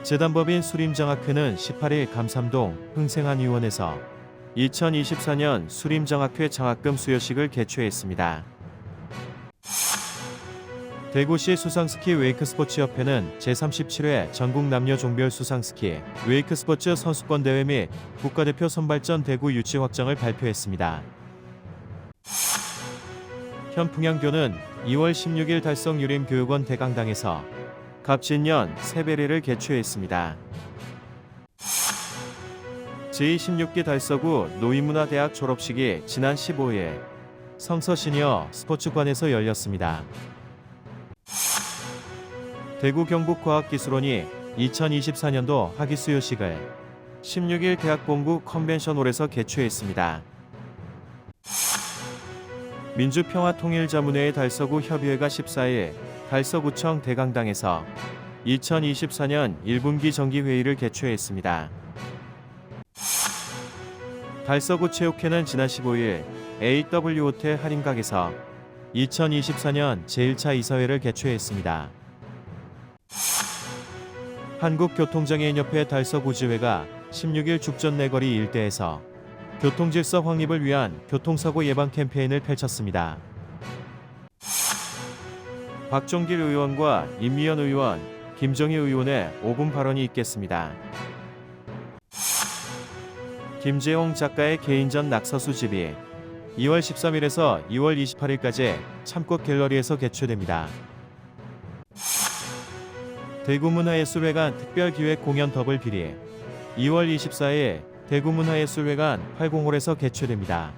재단법인 수림장학회는 18일 감삼동 흥생한의원에서 2024년 수림장학회 장학금 수여식을 개최했습니다. 대구시 수상스키 웨이크스포츠협회는 제37회 전국 남녀 종별 수상스키 웨이크스포츠 선수권대회 및 국가대표 선발전 대구 유치 확정을 발표했습니다. 현풍양교는 2월 16일 달성유림교육원 대강당에서 갑진년 세배례를 개최했습니다. 제26기 달서구 노인문화대학 졸업식이 지난 15일 성서시니어 스포츠관에서 열렸습니다. 대구 경북과학기술원이 2024년도 학위수여식을 16일 대학본부 컨벤션홀에서 개최했습니다. 민주평화통일자문회의 달서구 협의회가 14일 달서구청 대강당에서 2024년 1분기 정기회의를 개최했습니다. 달서구 체육회는 지난 15일 AW 호텔 할인각에서 2024년 제1차 이사회를 개최했습니다. 한국교통장애인협회 달서구지회가 16일 죽전 내거리 일대에서 교통질서 확립을 위한 교통사고 예방 캠페인을 펼쳤습니다. 박종길 의원과 임미연 의원, 김정희 의원의 5분 발언이 있겠습니다. 김재홍 작가의 개인전 낙서수집이 2월 13일에서 2월 28일까지 참꽃 갤러리에서 개최됩니다. 대구문화예술회관 특별기획 공연 더블 비리 2월 24일 대구문화예술회관 80홀에서 개최됩니다.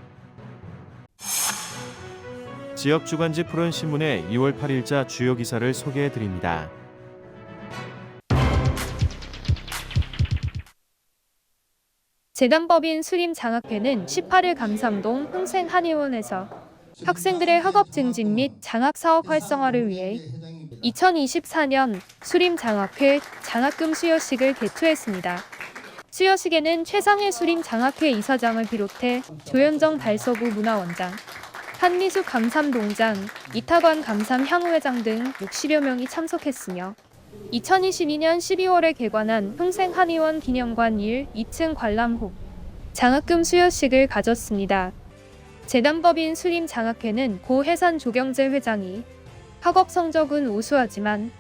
지역 주간지 푸른 신문의 2월 8일자 주요 기사를 소개해드립니다. 재단법인 수림장학회는 18일 감삼동 흥생한의원에서 학생들의 학업 증진 및 장학사업 활성화를 위해 2024년 수림장학회 장학금 수여식을 개최했습니다. 수여식에는 최상일 수림장학회 이사장을 비롯해 조현정 달서구 문화원장, 한미숙 감삼동장, 이타관 감삼향후회장 등 60여 명이 참석했으며 2022년 12월에 개관한 흥생한의원 기념관 1, 2층 관람호 장학금 수여식을 가졌습니다. 재단법인 수림장학회는 고 해산 조경재 회장이 학업 성적은 우수하지만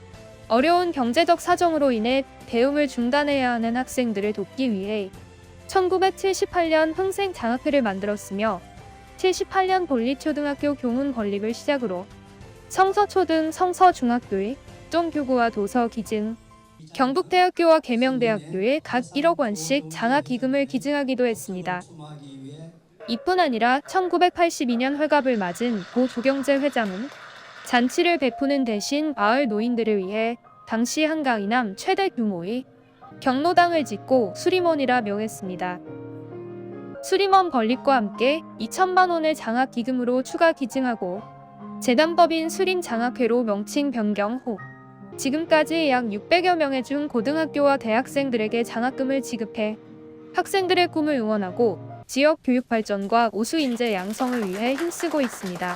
어려운 경제적 사정으로 인해 배움을 중단해야 하는 학생들을 돕기 위해 1978년 흥생장학회를 만들었으며 78년 본리초등학교 교문 건립을 시작으로 성서초등, 성서중학교의 동교구와 도서 기증, 경북대학교와 계명대학교에 각 1억 원씩 장학기금을 기증하기도 했습니다. 이뿐 아니라 1982년 회갑을 맞은 고 조경재 회장은 잔치를 베푸는 대신 마을 노인들을 위해 당시 한강 이남 최대 규모의 경로당을 짓고 수림원이라 명했습니다. 수림원 건립과 함께 2천만 원을 장학기금으로 추가 기증하고 재단법인 수림장학회로 명칭 변경 후 지금까지 약 600여 명의 중고등학교와 대학생들에게 장학금을 지급해 학생들의 꿈을 응원하고 지역 교육 발전과 우수 인재 양성을 위해 힘쓰고 있습니다.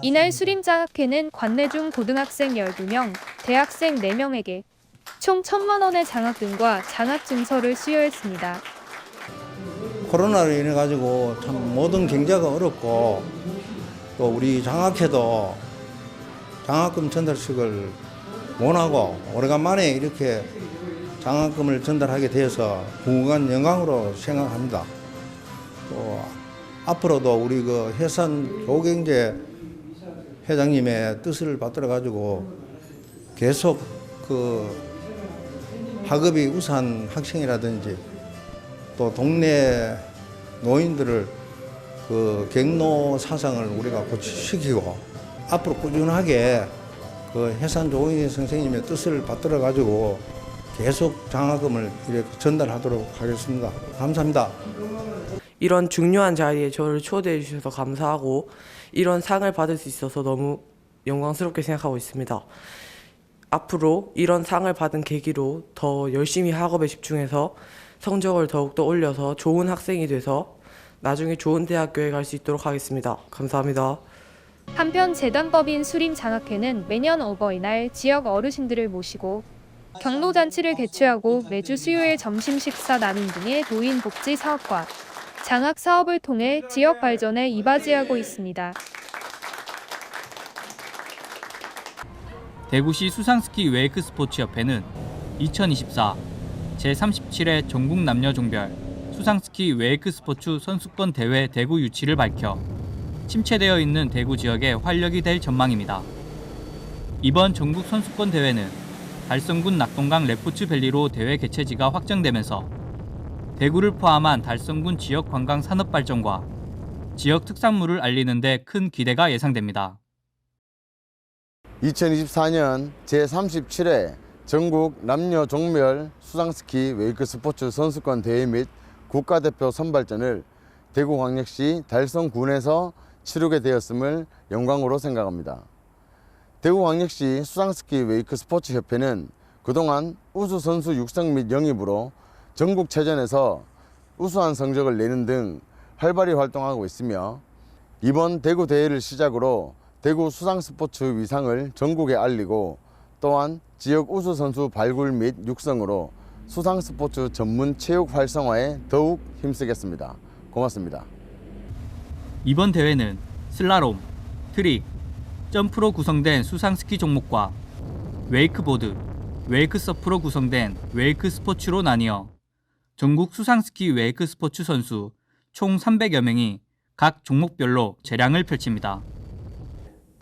이날 수림장학회는 관내 중 고등학생 12명, 대학생 4명에게 총 1,000만 원의 장학금과 장학증서를 수여했습니다. 코로나로 인해 가지고 참 모든 경제가 어렵고 또 우리 장학회도 장학금 전달식을 못하고 오래간만에 이렇게 장학금을 전달하게 되어서 무궁한 영광으로 생각합니다. 또 앞으로도 우리 그 해산 조경재 회장님의 뜻을 받들어 가지고 계속 그 학업이 우수한 학생이라든지 또 동네 노인들을 그 경로 사상을 우리가 고취시키고 앞으로 꾸준하게 그 해산 조경재 선생님의 뜻을 받들어 가지고 계속 장학금을 이렇게 전달하도록 하겠습니다. 감사합니다. 이런 중요한 자리에 저를 초대해 주셔서 감사하고 이런 상을 받을 수 있어서 너무 영광스럽게 생각하고 있습니다. 앞으로 이런 상을 받은 계기로 더 열심히 학업에 집중해서 성적을 더욱더 올려서 좋은 학생이 돼서 나중에 좋은 대학교에 갈 수 있도록 하겠습니다. 감사합니다. 한편 재단법인 수림장학회는 매년 어버이날 지역 어르신들을 모시고 경로잔치를 개최하고 매주 수요일 점심 식사 나눔 등의 노인 복지 사업과 장학 사업을 통해 지역 발전에 이바지하고 있습니다. 대구시 수상스키 웨이크 스포츠협회는 2024 제37회 전국 남녀종별 수상스키 웨이크 스포츠 선수권 대회 대구 유치를 밝혀 침체되어 있는 대구 지역에 활력이 될 전망입니다. 이번 전국 선수권 대회는 달성군 낙동강 레포츠밸리로 대회 개최지가 확정되면서 대구를 포함한 달성군 지역 관광 산업 발전과 지역 특산물을 알리는 데 큰 기대가 예상됩니다. 2024년 제37회 전국 남녀 종별 수상스키 웨이크 스포츠 선수권 대회 및 국가대표 선발전을 대구광역시 달성군에서 치르게 되었음을 영광으로 생각합니다. 대구광역시 수상스키 웨이크 스포츠 협회는 그동안 우수 선수 육성 및 영입으로 전국체전에서 우수한 성적을 내는 등 활발히 활동하고 있으며 이번 대구 대회를 시작으로 대구 수상스포츠 위상을 전국에 알리고 또한 지역 우수 선수 발굴 및 육성으로 수상스포츠 전문 체육 활성화에 더욱 힘쓰겠습니다. 고맙습니다. 이번 대회는 슬라롬, 트릭, 점프로 구성된 수상스키 종목과 웨이크보드, 웨이크서프로 구성된 웨이크 스포츠로 나뉘어 전국 수상스키 웨이크 스포츠 선수 총 300여 명이 각 종목별로 재량을 펼칩니다.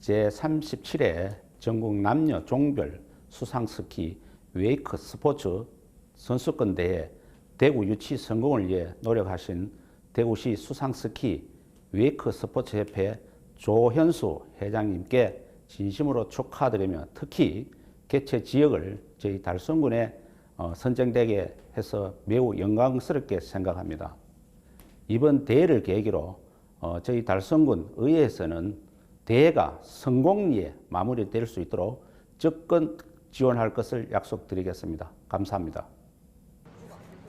제37회 전국 남녀 종별 수상스키 웨이크 스포츠 선수권 대회 대구 유치 성공을 위해 노력하신 대구시 수상스키 웨이크 스포츠협회 조현수 회장님께 진심으로 축하드리며 특히 개최 지역을 저희 달성군에 선정되게 해서 매우 영광스럽게 생각합니다. 이번 대회를 계기로 저희 달성군 의회에서는 대회가 성공리에 마무리될 수 있도록 적극 지원할 것을 약속드리겠습니다. 감사합니다.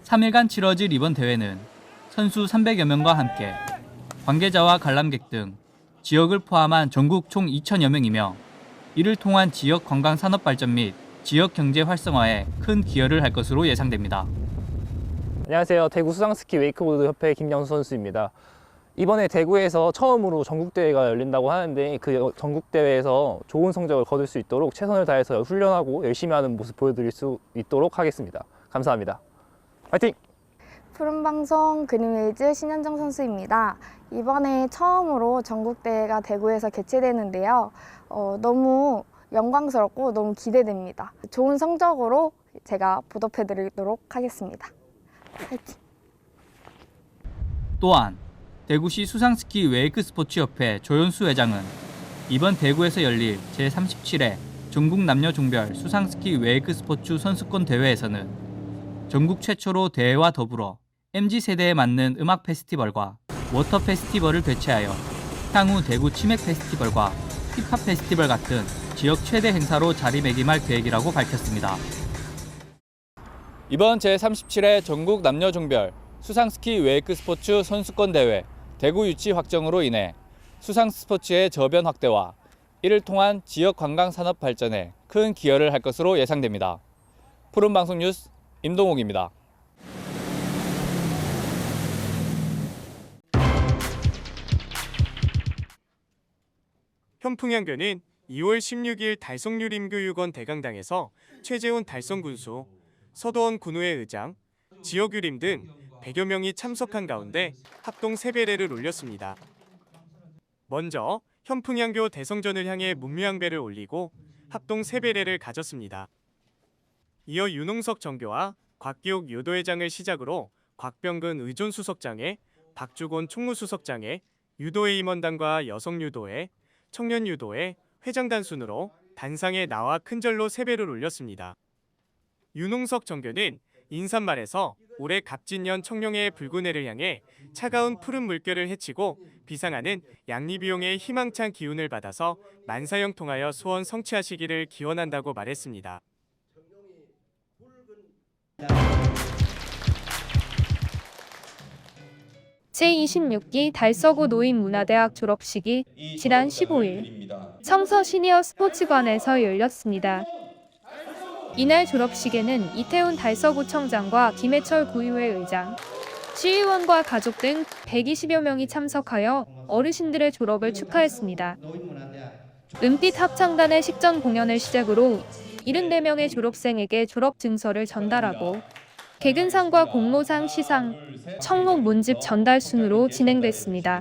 3일간 치러질 이번 대회는 선수 300여 명과 함께 관계자와 관람객 등 지역을 포함한 전국 총 2,000여 명이며 이를 통한 지역 관광 산업 발전 및 지역 경제 활성화에 큰 기여를 할 것으로 예상됩니다. 안녕하세요. 대구 수상스키 웨이크보드 협회 김영수 선수입니다. 이번에 대구에서 처음으로 전국대회가 열린다고 하는데 그 전국대회에서 좋은 성적을 거둘 수 있도록 최선을 다해서 훈련하고 열심히 하는 모습 보여드릴 수 있도록 하겠습니다. 감사합니다. 화이팅! 푸른방송 그린웨이즈 신현정 선수입니다. 이번에 처음으로 전국대회가 대구에서 개최되는데요. 너무 영광스럽고 너무 기대됩니다. 좋은 성적으로 제가 보답해드리도록 하겠습니다. 화이팅! 또한 대구시 수상스키 웨이크 스포츠협회 조현수 회장은 이번 대구에서 열릴 제37회 전국 남녀 종별 수상스키 웨이크 스포츠 선수권 대회에서는 전국 최초로 대회와 더불어 MZ세대에 맞는 음악 페스티벌과 워터 페스티벌을 개최하여 향후 대구 치맥 페스티벌과 힙합 페스티벌 같은 지역 최대 행사로 자리매김할 계획이라고 밝혔습니다. 이번 제37회 전국 남녀 종별 수상스키 웨이크 스포츠 선수권 대회 대구 유치 확정으로 인해 수상 스포츠의 저변 확대와 이를 통한 지역 관광 산업 발전에 큰 기여를 할 것으로 예상됩니다. 푸른방송 뉴스 임동욱입니다. 현풍양교는 2월 16일 달성유림교육원 대강당에서 최재훈 달성군수, 서도원 군우회 의장, 지역유림 등 100여 명이 참석한 가운데 합동 세배례를 올렸습니다. 먼저 현풍양교 대성전을 향해 문무양배를 올리고 합동 세배례를 가졌습니다. 이어 윤홍석 정교와 곽기옥 유도회장을 시작으로 곽병근 의존수석장에, 박주곤 총무수석장에, 유도회 임원단과 여성유도회, 청년유도회, 회장단 순으로 단상에 나와 큰절로 세배를 올렸습니다. 윤홍석 정교는 인사말에서 올해 갑진년 청룡의 붉은 해를 향해 차가운 푸른 물결을 헤치고 비상하는 양리비용의 희망찬 기운을 받아서 만사형 통하여 소원 성취하시기를 기원한다고 말했습니다. 제26기 달서구 노인문화대학 졸업식이 지난 15일 청서 시니어 스포츠관에서 열렸습니다. 이날 졸업식에는 이태훈 달서구청장과 김해철 구의회 의장, 시의원과 가족 등 120여 명이 참석하여 어르신들의 졸업을 축하했습니다. 은빛 합창단의 식전 공연을 시작으로 74명의 졸업생에게 졸업 증서를 전달하고 개근상과 공모상 시상, 청록 문집 전달 순으로 진행됐습니다.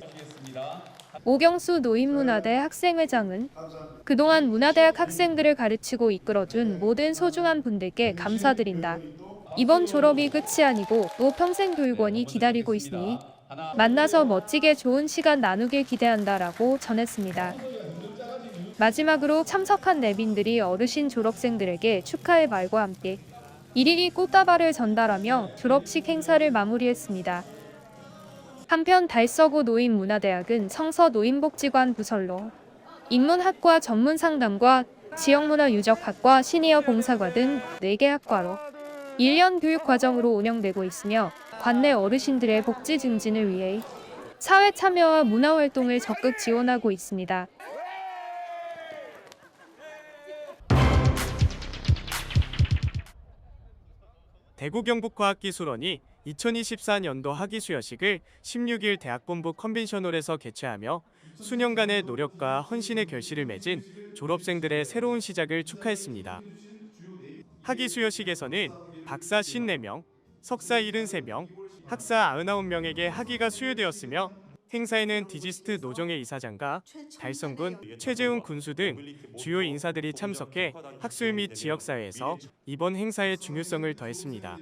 오경수 노인문화대 학생회장은 그동안 문화대학 학생들을 가르치고 이끌어준 모든 소중한 분들께 감사드린다. 이번 졸업이 끝이 아니고 또 평생 교육원이 기다리고 있으니 만나서 멋지게 좋은 시간 나누길 기대한다라고 전했습니다. 마지막으로 참석한 내빈들이 어르신 졸업생들에게 축하의 말과 함께 일일이 꽃다발을 전달하며 졸업식 행사를 마무리했습니다. 한편 달서구 노인문화대학은 성서노인복지관 부설로 인문학과 전문상담과 지역문화유적학과 시니어 봉사과 등 4개 학과로 1년 교육과정으로 운영되고 있으며 관내 어르신들의 복지 증진을 위해 사회 참여와 문화활동을 적극 지원하고 있습니다. 대구경북과학기술원이 2024년도 학위수여식을 16일 대학본부 컨벤션홀에서 개최하며 수년간의 노력과 헌신의 결실을 맺은 졸업생들의 새로운 시작을 축하했습니다. 학위수여식에서는 박사 54명, 석사 73명, 학사 99명에게 학위가 수여되었으며 행사에는 디지스트 노정의 이사장과 달성군, 최재훈 군수 등 주요 인사들이 참석해 학술 및 지역사회에서 이번 행사의 중요성을 더했습니다.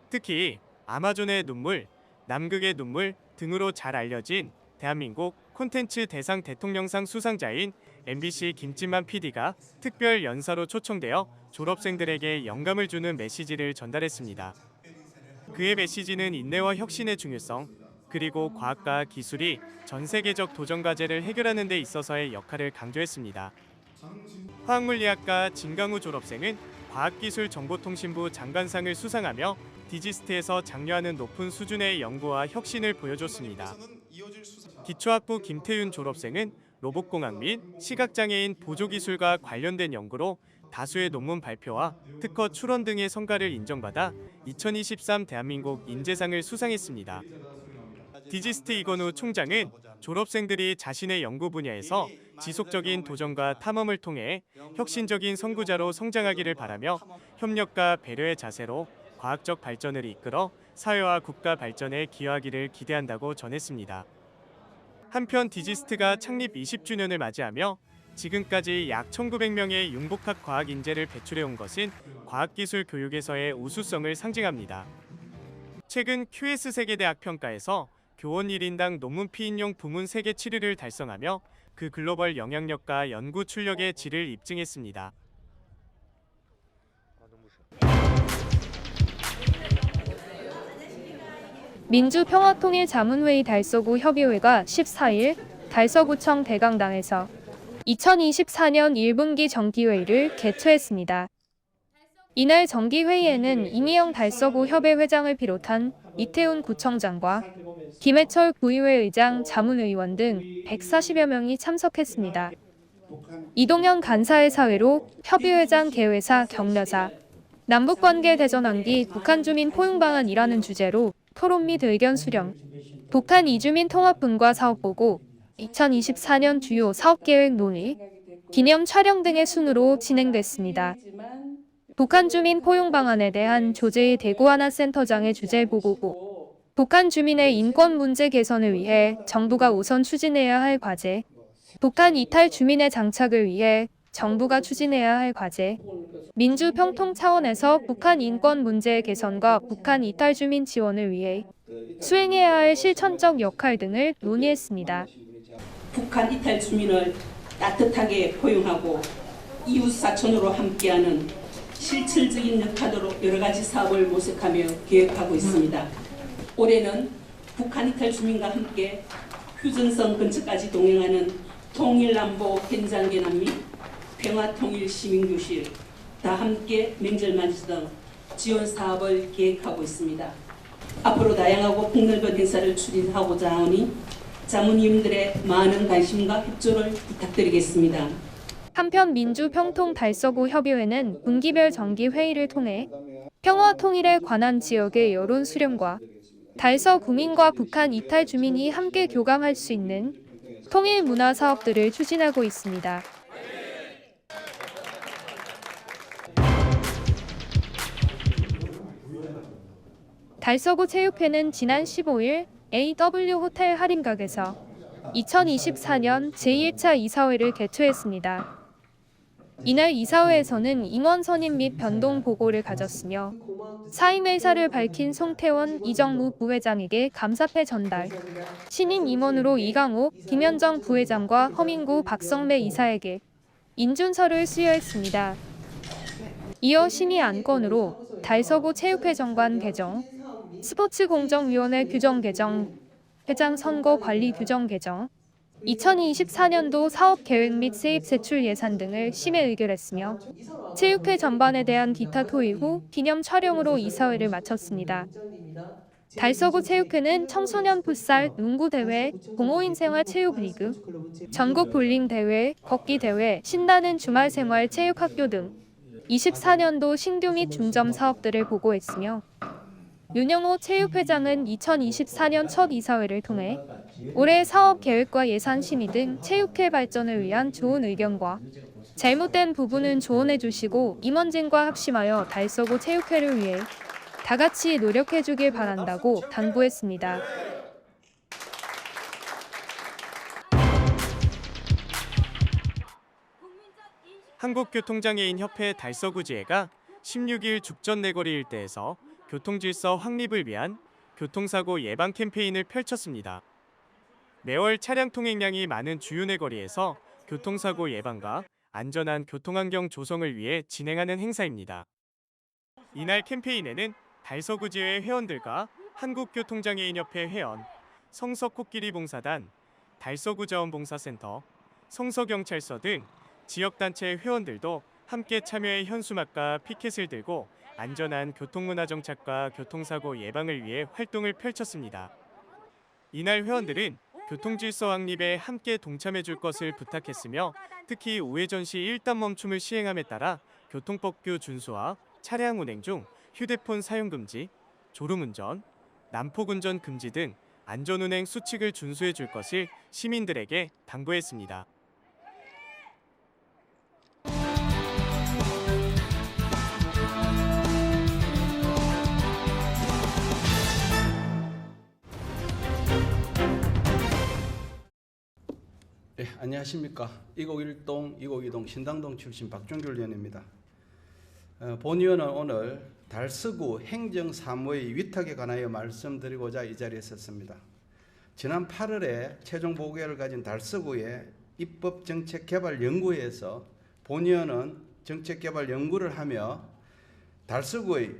특히 아마존의 눈물, 남극의 눈물 등으로 잘 알려진 대한민국 콘텐츠 대상 대통령상 수상자인 MBC 김진만 PD가 특별 연사로 초청되어 졸업생들에게 영감을 주는 메시지를 전달했습니다. 그의 메시지는 인내와 혁신의 중요성, 그리고 과학과 기술이 전 세계적 도전 과제를 해결하는 데 있어서의 역할을 강조했습니다. 화학물리학과 진강우 졸업생은 과학기술정보통신부 장관상을 수상하며 디지스트에서 장려하는 높은 수준의 연구와 혁신을 보여줬습니다. 기초학부 김태윤 졸업생은 로봇공학 및 시각장애인 보조기술과 관련된 연구로 다수의 논문 발표와 특허 출원 등의 성과를 인정받아 2023 대한민국 인재상을 수상했습니다. 디지스트 이건우 총장은 졸업생들이 자신의 연구 분야에서 지속적인 도전과 탐험을 통해 혁신적인 선구자로 성장하기를 바라며 협력과 배려의 자세로 과학적 발전을 이끌어 사회와 국가 발전에 기여하기를 기대한다고 전했습니다. 한편 디지스트가 창립 20주년을 맞이하며 지금까지 약 1900명의 융복합 과학 인재를 배출해온 것은 과학기술 교육에서의 우수성을 상징합니다. 최근 QS 세계대학 평가에서 교원 1인당 논문 피인용 부문 세계 7위를 달성하며 그 글로벌 영향력과 연구 출력의 질을 입증했습니다. 민주평화통일자문회의 달서구 협의회가 14일 달서구청 대강당에서 2024년 1분기 정기회의를 개최했습니다. 이날 정기회의에는 이미영 달서구 협회 회장을 비롯한 이태훈 구청장과 김해철 구의회 의장, 자문의원 등 140여 명이 참석했습니다. 이동현 간사의 사회로 협의회장 개회사 격려사, 남북관계 대전환기 북한 주민 포용 방안이라는 주제로 토론 및 의견 수렴, 북한 이주민 통합분과 사업보고, 2024년 주요 사업계획 논의, 기념 촬영 등의 순으로 진행됐습니다. 북한 주민 포용 방안에 대한 조재희 대구하나센터장의 주제 보고고, 북한 주민의 인권 문제 개선을 위해 정부가 우선 추진해야 할 과제, 북한 이탈 주민의 장착을 위해 정부가 추진해야 할 과제, 민주평통 차원에서 북한 인권 문제 개선과 북한 이탈 주민 지원을 위해 수행해야 할 실천적 역할 등을 논의했습니다. 북한 이탈 주민을 따뜻하게 포용하고 이웃 사촌으로 함께하는 실질적인 역할로 여러 가지 사업을 모색하며 계획하고 있습니다. 올해는 북한 이탈 주민과 함께 휴전선 근처까지 동행하는 통일남보 현장 개남 및 평화통일 시민교실, 다 함께 명절맞이 등 지원 사업을 계획하고 있습니다. 앞으로 다양하고 폭넓은 행사를 추진하고자 하오니 자문위원들의 많은 관심과 협조를 부탁드리겠습니다. 한편 민주평통달서구 협의회는 분기별 정기회의를 통해 평화 통일에 관한 지역의 여론 수렴과 달서 구민과 북한 이탈 주민이 함께 교감할 수 있는 통일 문화 사업들을 추진하고 있습니다. 달서구 체육회는 지난 15일 AW 호텔 할인각에서 2024년 제1차 이사회를 개최했습니다. 이날 이사회에서는 임원 선임 및 변동 보고를 가졌으며 사임 의사를 밝힌 송태원, 이정무 부회장에게 감사패 전달, 신임 임원으로 이강옥, 김현정 부회장과 허민구, 박성래 이사에게 인준서를 수여했습니다. 이어 심의 안건으로 달서구 체육회 정관 개정, 스포츠공정위원회 규정 개정, 회장 선거 관리 규정 개정, 2024년도 사업 계획 및 세입 세출 예산 등을 심의 의결했으며 체육회 전반에 대한 기타 토의 후 기념 촬영으로 이사회를 마쳤습니다. 달서구 체육회는 청소년 풋살, 농구 대회, 공호인 생활 체육 리그, 전국 볼링 대회, 걷기 대회, 신나는 주말 생활 체육 학교 등 24년도 신규 및 중점 사업들을 보고했으며 윤영호 체육회장은 2024년 첫 이사회를 통해 올해 사업 계획과 예산 심의 등 체육회 발전을 위한 좋은 의견과 잘못된 부분은 조언해 주시고 임원진과 합심하여 달서구 체육회를 위해 다 같이 노력해 주길 바란다고 당부했습니다. 한국교통장애인협회 달서구지회가 16일 죽전 내거리 일대에서 교통질서 확립을 위한 교통사고 예방 캠페인을 펼쳤습니다. 매월 차량 통행량이 많은 주요 내거리에서 교통사고 예방과 안전한 교통환경 조성을 위해 진행하는 행사입니다. 이날 캠페인에는 달서구지회 회원들과 한국교통장애인협회 회원, 성서코끼리봉사단, 달서구자원봉사센터, 성서경찰서 등 지역단체 회원들도 함께 참여해 현수막과 피켓을 들고 안전한 교통문화 정착과 교통사고 예방을 위해 활동을 펼쳤습니다. 이날 회원들은 교통질서 확립에 함께 동참해 줄 것을 부탁했으며 특히 우회전 시 일단 멈춤을 시행함에 따라 교통법규 준수와 차량 운행 중 휴대폰 사용 금지, 졸음운전, 난폭운전 금지 등 안전운행 수칙을 준수해 줄 것을 시민들에게 당부했습니다. 네, 안녕하십니까. 201동, 202동 신당동 출신 박종규 의원입니다. 본 의원은 오늘 달서구 행정사무의 위탁에 관하여 말씀드리고자 이 자리에 섰습니다. 지난 8월에 최종 보고회를 가진 달서구의 입법정책개발연구회에서 본 의원은 정책개발 연구를 하며 달서구의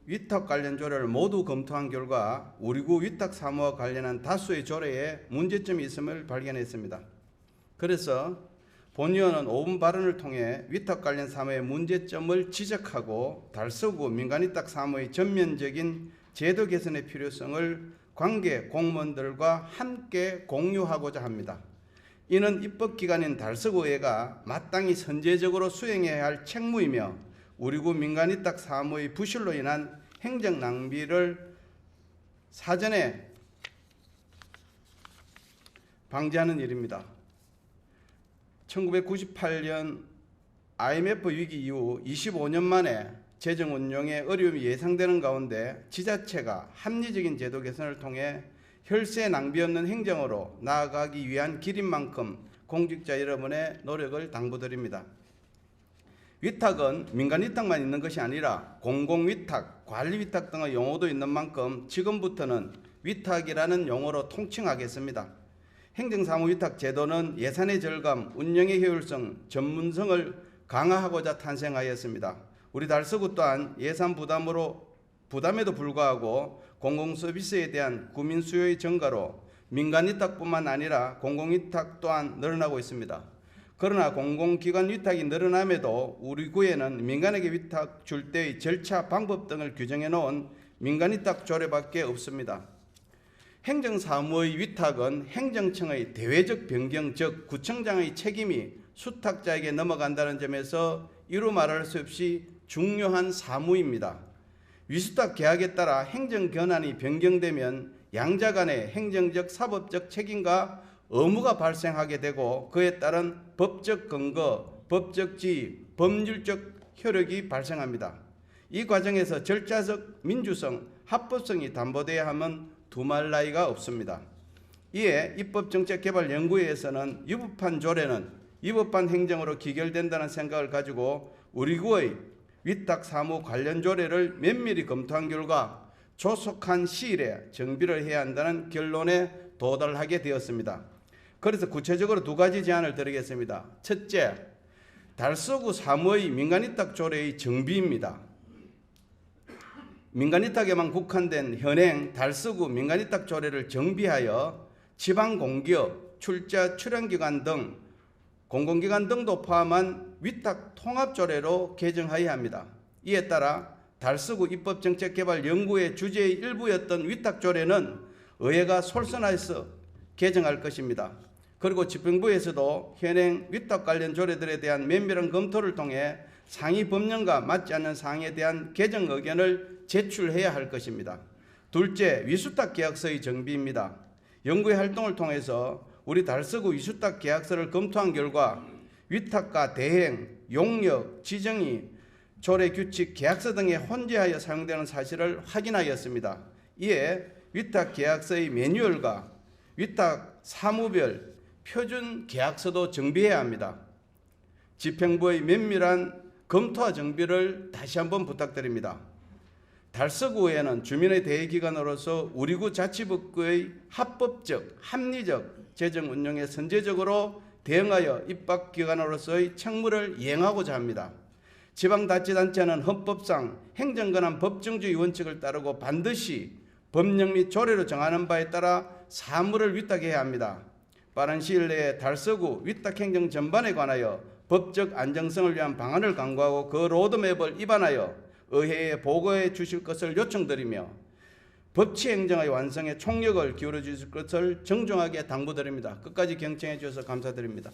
위탁 관련 조례를 모두 검토한 결과 우리 구 위탁 사무와 관련한 다수의 조례에 문제점이 있음을 발견했습니다. 그래서 본 의원은 5분 발언을 통해 위탁 관련 사무의 문제점을 지적하고 달서구 민간위탁 사무의 전면적인 제도 개선의 필요성을 관계 공무원들과 함께 공유하고자 합니다. 이는 입법기관인 달서구의회가 마땅히 선제적으로 수행해야 할 책무이며 우리 구 민간위탁 사무의 부실로 인한 행정 낭비를 사전에 방지하는 일입니다. 1998년 IMF 위기 이후 25년 만에 재정 운용에 어려움이 예상되는 가운데 지자체가 합리적인 제도 개선을 통해 혈세 낭비 없는 행정으로 나아가기 위한 길인 만큼 공직자 여러분의 노력을 당부드립니다. 위탁은 민간위탁만 있는 것이 아니라 공공위탁, 관리위탁 등의 용어도 있는 만큼 지금부터는 위탁이라는 용어로 통칭하겠습니다. 행정사무위탁 제도는 예산의 절감, 운영의 효율성, 전문성을 강화하고자 탄생하였습니다. 우리 달서구 또한 예산 부담에도 불구하고 공공서비스에 대한 구민 수요의 증가로 민간위탁뿐만 아니라 공공위탁 또한 늘어나고 있습니다. 그러나 공공기관 위탁이 늘어남에도 우리 구에는 민간에게 위탁 줄 때의 절차, 방법 등을 규정해 놓은 민간위탁 조례밖에 없습니다. 행정사무의 위탁은 행정청의 대외적 변경, 즉 구청장의 책임이 수탁자에게 넘어간다는 점에서 이루 말할 수 없이 중요한 사무입니다. 위수탁 계약에 따라 행정 권한이 변경되면 양자 간의 행정적, 사법적 책임과 의무가 발생하게 되고 그에 따른 법적 근거, 법적 지위, 법률적 효력이 발생합니다. 이 과정에서 절차적 민주성, 합법성이 담보돼야 하면 두말 나위가 없습니다. 이에 입법정책개발연구회에서는 위법한 조례는 위법한 행정으로 기결된다는 생각을 가지고 우리 구의 위탁 사무 관련 조례를 면밀히 검토한 결과 조속한 시일에 정비를 해야 한다는 결론에 도달하게 되었습니다. 그래서 구체적으로 두 가지 제안을 드리겠습니다. 첫째, 달서구 사무의 민간위탁 조례의 정비입니다. 민간위탁에만 국한된 현행 달서구 민간위탁 조례를 정비하여 지방공기업, 출자, 출연기관 등 공공기관 등도 포함한 위탁 통합조례로 개정하여야 합니다. 이에 따라 달서구 입법정책개발연구회 주제의 일부였던 위탁조례는 의회가 솔선해서 개정할 것입니다. 그리고 집행부에서도 현행 위탁 관련 조례들에 대한 면밀한 검토를 통해 상위 법령과 맞지 않는 사항에 대한 개정 의견을 제출해야 할 것입니다. 둘째, 위수탁 계약서의 정비입니다. 연구의 활동을 통해서 우리 달서구 위수탁 계약서를 검토한 결과 위탁과 대행, 용역, 지정이, 조례 규칙, 계약서 등에 혼재하여 사용되는 사실을 확인하였습니다. 이에 위탁 계약서의 매뉴얼과 위탁 사무별 표준 계약서도 정비해야 합니다. 집행부의 면밀한 검토와 정비를 다시 한번 부탁드립니다. 달서구에는 주민의 대의기관으로서 우리 구 자치법규의 합법적, 합리적 재정 운영에 선제적으로 대응하여 입법기관으로서의 책무를 이행하고자 합니다. 지방자치단체는 헌법상 행정권한 법정주의 원칙을 따르고 반드시 법령 및 조례로 정하는 바에 따라 사무를 위탁해야 합니다. 빠른 시일 내에 달서구 위탁행정 전반에 관하여 법적 안정성을 위한 방안을 강구하고 그 로드맵을 입안하여 의회에 보고해 주실 것을 요청드리며 법치행정의 완성에 총력을 기울여 주실 것을 정중하게 당부드립니다. 끝까지 경청해 주셔서 감사드립니다.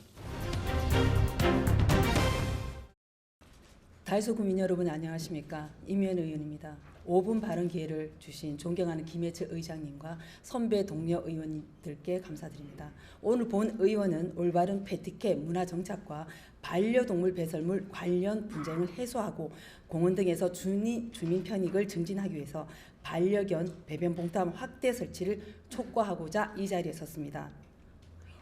달서구민 여러분 안녕하십니까? 임현 의원입니다. 5분 발언 기회를 주신 존경하는 김해철 의장님과 선배 동료 의원님들께 감사드립니다. 오늘 본 의원은 올바른 패티켓 문화 정착과 반려동물 배설물 관련 분쟁을 해소하고 공원 등에서 주민 편익을 증진하기 위해서 반려견 배변 봉투함 확대 설치를 촉구하고자 이 자리에 섰습니다.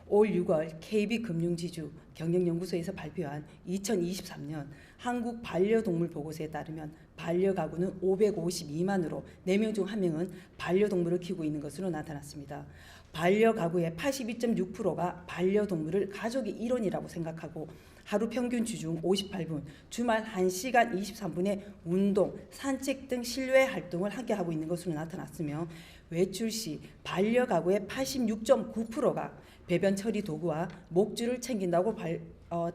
올 6월 KB금융지주 경영연구소에서 발표한 2023년 한국 반려동물 보고서에 따르면 반려가구는 552만으로 4명 중 1명은 반려동물을 키우고 있는 것으로 나타났습니다. 반려가구의 82.6%가 반려동물을 가족의 일원이라고 생각하고 하루 평균 주중 58분, 주말 1시간 23분의 운동, 산책 등 실외 활동을 함께 하고 있는 것으로 나타났으며 외출 시 반려가구의 86.9%가 배변 처리 도구와 목줄을 챙긴다고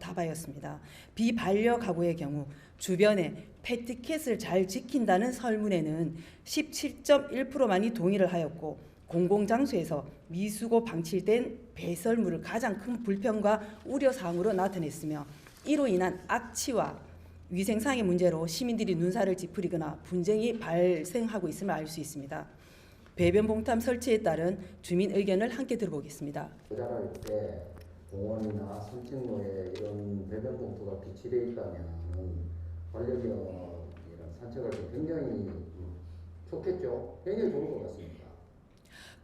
답하였습니다. 비반려가구의 경우 주변에 패티켓을 잘 지킨다는 설문에는 17.1%만이 동의를 하였고 공공장소에서 미수고 방치된 배설물을 가장 큰 불편과 우려사항으로 나타냈으며 이로 인한 악취와 위생상의 문제로 시민들이 눈살을 찌푸리거나 분쟁이 발생하고 있음을 알 수 있습니다. 배변 봉투함 설치에 따른 주민 의견을 함께 들어보겠습니다. 자랄 때 공원이나 산책로에 이런 배변 봉투가 비치되어 있다면 반려견이랑 산책할 때 굉장히 좋겠죠. 굉장히 좋을 것 같습니다.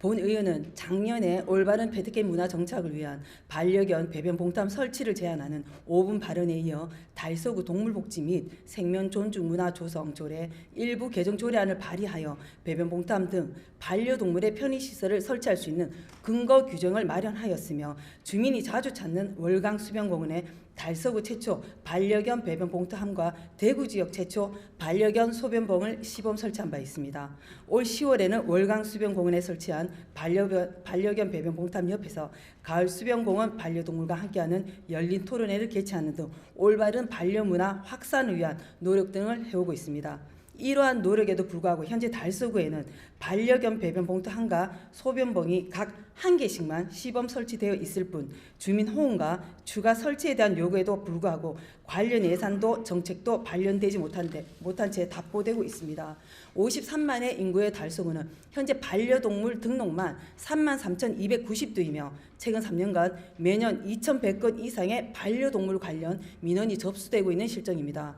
본 의원은 작년에 올바른 패티켓 문화 정착을 위한 반려견 배변 봉투함 설치를 제안하는 5분 발언에 이어 달서구 동물복지 및 생명 존중 문화 조성 조례 일부 개정 조례안을 발의하여 배변 봉투함 등 반려동물의 편의시설을 설치할 수 있는 근거 규정을 마련하였으며 주민이 자주 찾는 월강 수변공원에 달서구 최초 반려견 배변 봉투함과 대구 지역 최초 반려견 소변봉을 시범 설치한 바 있습니다. 올 10월에는 월강 수변공원에 설치한 반려견 배변 봉투함 옆에서 가을 수변공원 반려동물과 함께하는 열린 토론회를 개최하는 등 올바른 반려문화 확산을 위한 노력 등을 해오고 있습니다. 이러한 노력에도 불구하고 현재 달서구에는 반려견 배변 봉투 1과 소변봉이 각 1개씩만 시범 설치되어 있을 뿐 주민 호응과 추가 설치에 대한 요구에도 불구하고 관련 예산도 정책도 발견되지 못한 채 답보되고 있습니다. 53만의 인구의 달서구는 현재 반려동물 등록만 33,290두이며 최근 3년간 매년 2,100건 이상의 반려동물 관련 민원이 접수되고 있는 실정입니다.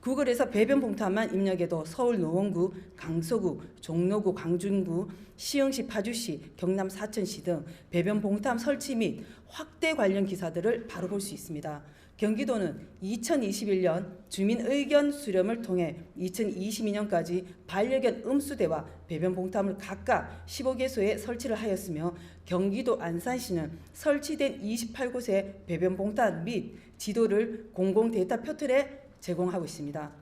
구글에서 배변 봉투만 입력해도 서울 노원구, 강서구, 종로구, 광진구, 시흥시, 파주시, 경남 사천시 등 배변 봉투함 설치 및 확대 관련 기사들을 바로 볼 수 있습니다. 경기도는 2021년 주민 의견 수렴을 통해 2022년까지 반려견 음수대와 배변 봉투함을 각각 15개소에 설치를 하였으며 경기도 안산시는 설치된 28곳의 배변 봉투함 및 지도를 공공 데이터 포털에 제공하고 있습니다.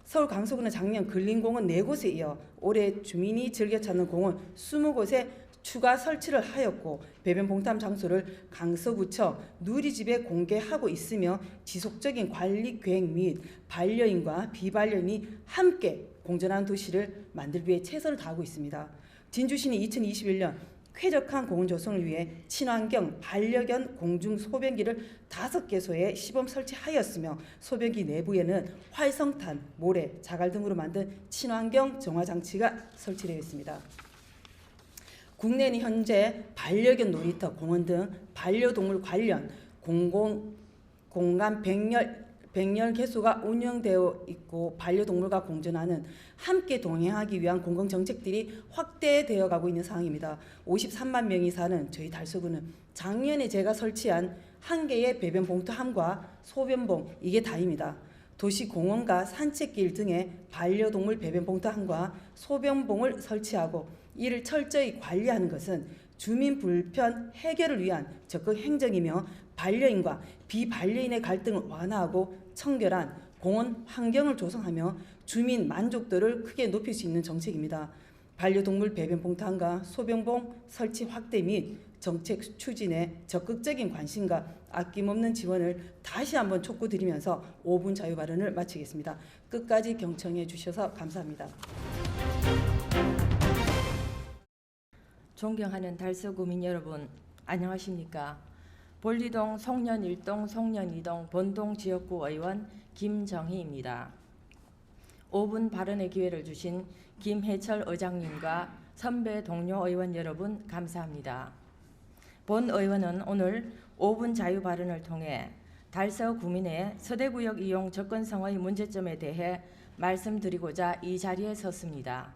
서울 강서구는 작년 근린공원 4곳에 이어 올해 주민이 즐겨 찾는 공원 20곳에 추가 설치를 하였고 배변 봉투함 장소를 강서구청 누리집에 공개하고 있으며 지속적인 관리 계획 및 반려인과 비반려인이 함께 공존하는 도시를 만들기 위해 최선을 다하고 있습니다. 진주시는 2021년 쾌적한 공원 조성을 위해 친환경 반려견 공중 소변기를 5개소에 시범 설치하였으며 소변기 내부에는 활성탄, 모래, 자갈 등으로 만든 친환경 정화 장치가 설치되어 있습니다. 국내는 현재 반려견 놀이터, 공원 등 반려동물 관련 공간 100개소가 운영되어 있고 반려동물과 공존하는 함께 동행하기 위한 공공정책들이 확대되어 가고 있는 상황입니다. 53만 명이 사는 저희 달서구는 작년에 제가 설치한 1개의 배변 봉투함과 소변봉 이게 다입니다. 도시 공원과 산책길 등에 반려동물 배변 봉투함과 소변봉을 설치하고 이를 철저히 관리하는 것은 주민 불편 해결을 위한 적극 행정이며 반려인과 비반려인의 갈등을 완화하고 청결한 공원 환경을 조성하며 주민 만족도를 크게 높일 수 있는 정책입니다. 반려동물 배변 봉투함과 소변봉 설치 확대 및 정책 추진에 적극적인 관심과 아낌없는 지원을 다시 한번 촉구드리면서 5분 자유 발언을 마치겠습니다. 끝까지 경청해 주셔서 감사합니다. 존경하는 달서구민 여러분, 안녕하십니까? 볼리동, 송년 1동, 송년 2동, 본동 지역구 의원 김정희입니다. 5분 발언의 기회를 주신 김해철 의장님과 선배 동료 의원 여러분 감사합니다. 본 의원은 오늘 5분 자유 발언을 통해 달서 구민의 서대구역 이용 접근성의 문제점에 대해 말씀드리고자 이 자리에 섰습니다.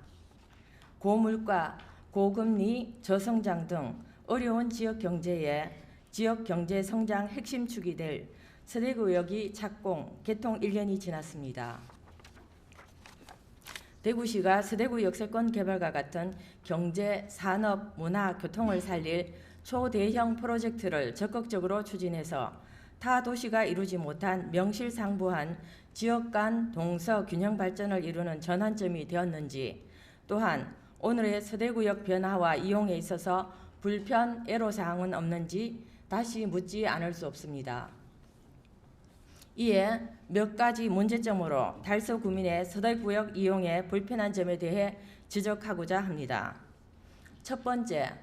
고물가, 고금리, 저성장 등 어려운 지역 경제에 지역 경제 성장 핵심 축이 될 서대구역이 착공, 개통 1년이 지났습니다. 대구시가 서대구 역세권 개발과 같은 경제, 산업, 문화, 교통을 살릴 초대형 프로젝트를 적극적으로 추진해서 타 도시가 이루지 못한 명실상부한 지역 간 동서 균형 발전을 이루는 전환점이 되었는지, 또한 오늘의 서대구역 변화와 이용에 있어서 불편, 애로사항은 없는지 다시 묻지 않을 수 없습니다. 이에 몇 가지 문제점으로 달서 구민의 서대구역 이용에 불편한 점에 대해 지적하고자 합니다. 첫 번째,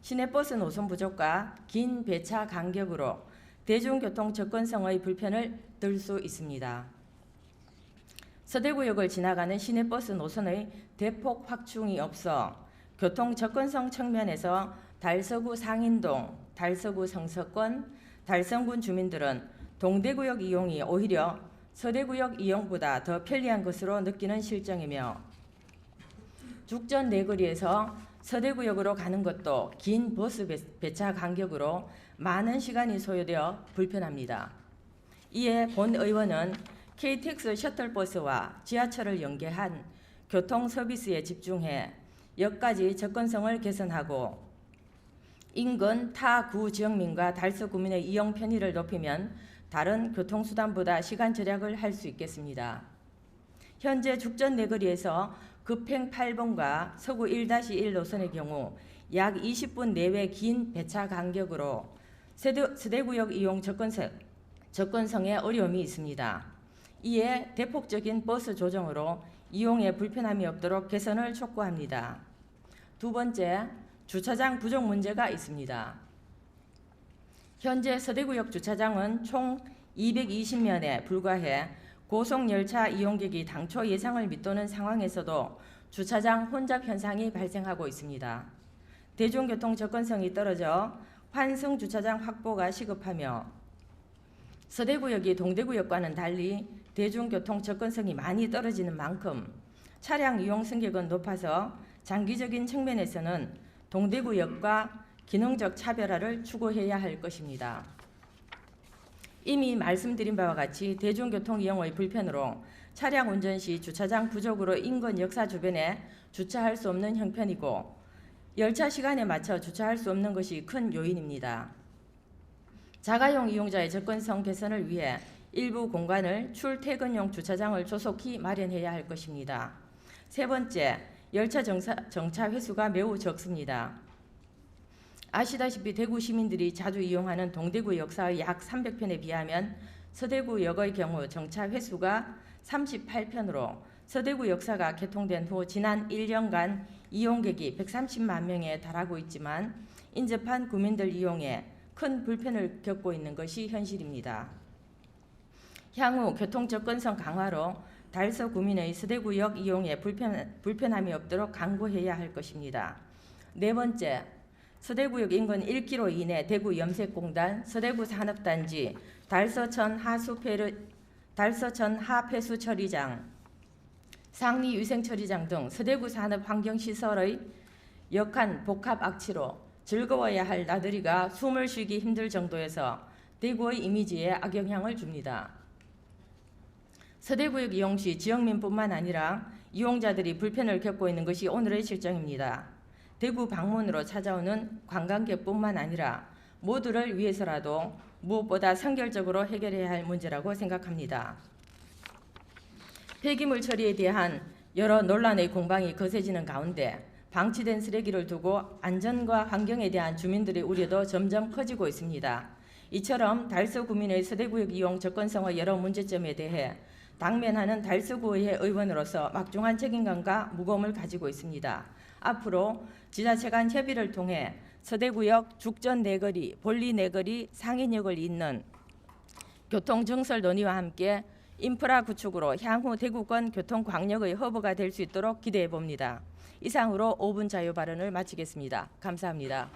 시내버스 노선 부족과 긴 배차 간격으로 대중교통 접근성의 불편을 들 수 있습니다. 서대구역을 지나가는 시내버스 노선의 대폭 확충이 없어 교통 접근성 측면에서 달서구 상인동, 달서구 성서권, 달성군 주민들은 동대구역 이용이 오히려 서대구역 이용보다 더 편리한 것으로 느끼는 실정이며, 죽전 내거리에서 서대구역으로 가는 것도 긴 버스 배차 간격으로 많은 시간이 소요되어 불편합니다. 이에 본 의원은 KTX 셔틀버스와 지하철을 연계한 교통 서비스에 집중해 역까지 접근성을 개선하고 인근 타 구 지역민과 달서 구민의 이용 편의를 높이면 다른 교통수단보다 시간 절약을 할 수 있겠습니다. 현재 죽전 내거리에서 급행 8번과 서구 1-1 노선의 경우 약 20분 내외 긴 배차 간격으로 서대구역 이용 접근성에 어려움이 있습니다. 이에 대폭적인 버스 조정으로 이용에 불편함이 없도록 개선을 촉구합니다. 두 번째, 주차장 부족 문제가 있습니다. 현재 서대구역 주차장은 총 220면에 불과해 고속열차 이용객이 당초 예상을 밑도는 상황에서도 주차장 혼잡 현상이 발생하고 있습니다. 대중교통 접근성이 떨어져 환승 주차장 확보가 시급하며 서대구역이 동대구역과는 달리 대중교통 접근성이 많이 떨어지는 만큼 차량 이용 승객은 높아서 장기적인 측면에서는 동대구역과 기능적 차별화를 추구해야 할 것입니다. 이미 말씀드린 바와 같이 대중교통 이용의 불편으로 차량 운전 시 주차장 부족으로 인근 역사 주변에 주차할 수 없는 형편이고 열차 시간에 맞춰 주차할 수 없는 것이 큰 요인입니다. 자가용 이용자의 접근성 개선을 위해 일부 공간을 출퇴근용 주차장을 조속히 마련해야 할 것입니다. 세 번째, 열차 정차 횟수가 매우 적습니다. 아시다시피 대구 시민들이 자주 이용하는 동대구 역사의 약 300편에 비하면 서대구역의 경우 정차 횟수가 38편으로 서대구 역사가 개통된 후 지난 1년간 이용객이 130만 명에 달하고 있지만 인접한 구민들 이용에 큰 불편을 겪고 있는 것이 현실입니다. 향후 교통 접근성 강화로 달서 구민의 서대구역 이용에 불편함이 없도록 강구해야 할 것입니다. 네 번째, 서대구역 인근 1km 이내 대구 염색공단, 서대구 산업단지, 달서천 하폐수 처리장, 상리 위생 처리장 등 서대구 산업 환경시설의 역한 복합 악취로 즐거워야 할 나들이가 숨을 쉬기 힘들 정도에서 대구의 이미지에 악영향을 줍니다. 서대구역 이용 시 지역민뿐만 아니라 이용자들이 불편을 겪고 있는 것이 오늘의 실정입니다. 대구 방문으로 찾아오는 관광객뿐만 아니라 모두를 위해서라도 무엇보다 선결적으로 해결해야 할 문제라고 생각합니다. 폐기물 처리에 대한 여러 논란의 공방이 거세지는 가운데 방치된 쓰레기를 두고 안전과 환경에 대한 주민들의 우려도 점점 커지고 있습니다. 이처럼 달서 구민의 서대구역 이용 접근성의 여러 문제점에 대해 당면하는 달서구의회 의원으로서 막중한 책임감과 무거움을 가지고 있습니다. 앞으로 지자체 간 협의를 통해 서대구역 죽전 내거리, 볼리 내거리, 상인역을 잇는 교통 정설 논의와 함께 인프라 구축으로 향후 대구권 교통광역의 허브가 될 수 있도록 기대해 봅니다. 이상으로 5분 자유 발언을 마치겠습니다. 감사합니다.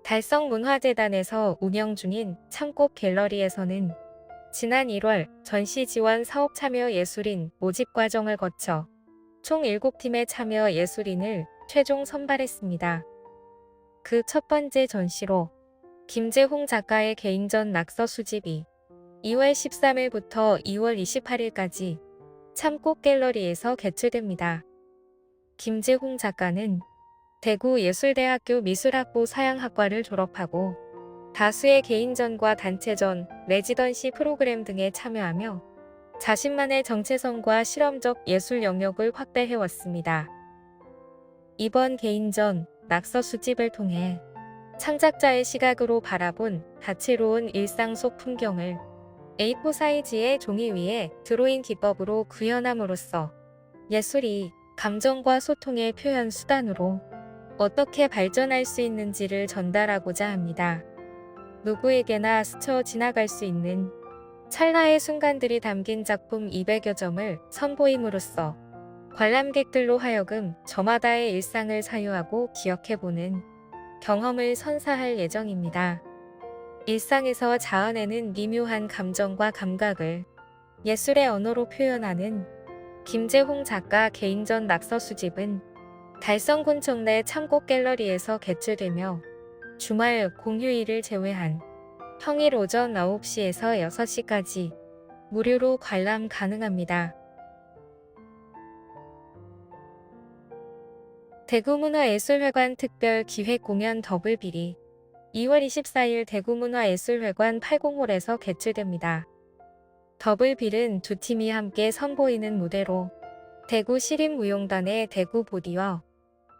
달성문화재단에서 운영 중인 참꽃 갤러리에서는 지난 1월 전시 지원 사업 참여 예술인 모집 과정을 거쳐 총 7팀의 참여 예술인을 최종 선발했습니다. 그 첫 번째 전시로 김재홍 작가의 개인전 낙서 수집이 2월 13일부터 2월 28일까지 참꽃 갤러리에서 개최됩니다. 김재홍 작가는 대구예술대학교 미술학부 서양학과를 졸업하고 다수의 개인전과 단체전, 레지던시 프로그램 등에 참여하며 자신만의 정체성과 실험적 예술 영역을 확대해왔습니다. 이번 개인전, 낙서 수집을 통해 창작자의 시각으로 바라본 다채로운 일상 속 풍경을 A4 사이즈의 종이 위에 드로잉 기법으로 구현함으로써 예술이 감정과 소통의 표현 수단으로 어떻게 발전할 수 있는지를 전달하고자 합니다. 누구에게나 스쳐 지나갈 수 있는 찰나의 순간들이 담긴 작품 200여 점을 선보임으로써 관람객들로 하여금 저마다의 일상을 사유하고 기억해보는 경험을 선사할 예정입니다. 일상에서 자아내는 미묘한 감정과 감각을 예술의 언어로 표현하는 김재홍 작가 개인전 낙서 수집은 달성군청 내 참꽃 갤러리에서 개최되며 주말 공휴일을 제외한 평일 오전 9시에서 6시까지 무료로 관람 가능합니다. 대구문화예술회관 특별 기획공연 더블비리 2월 24일 대구문화예술회관 80홀에서 개최됩니다. 더블빌은 두 팀이 함께 선보이는 무대로 대구 시립무용단의 대구 보디와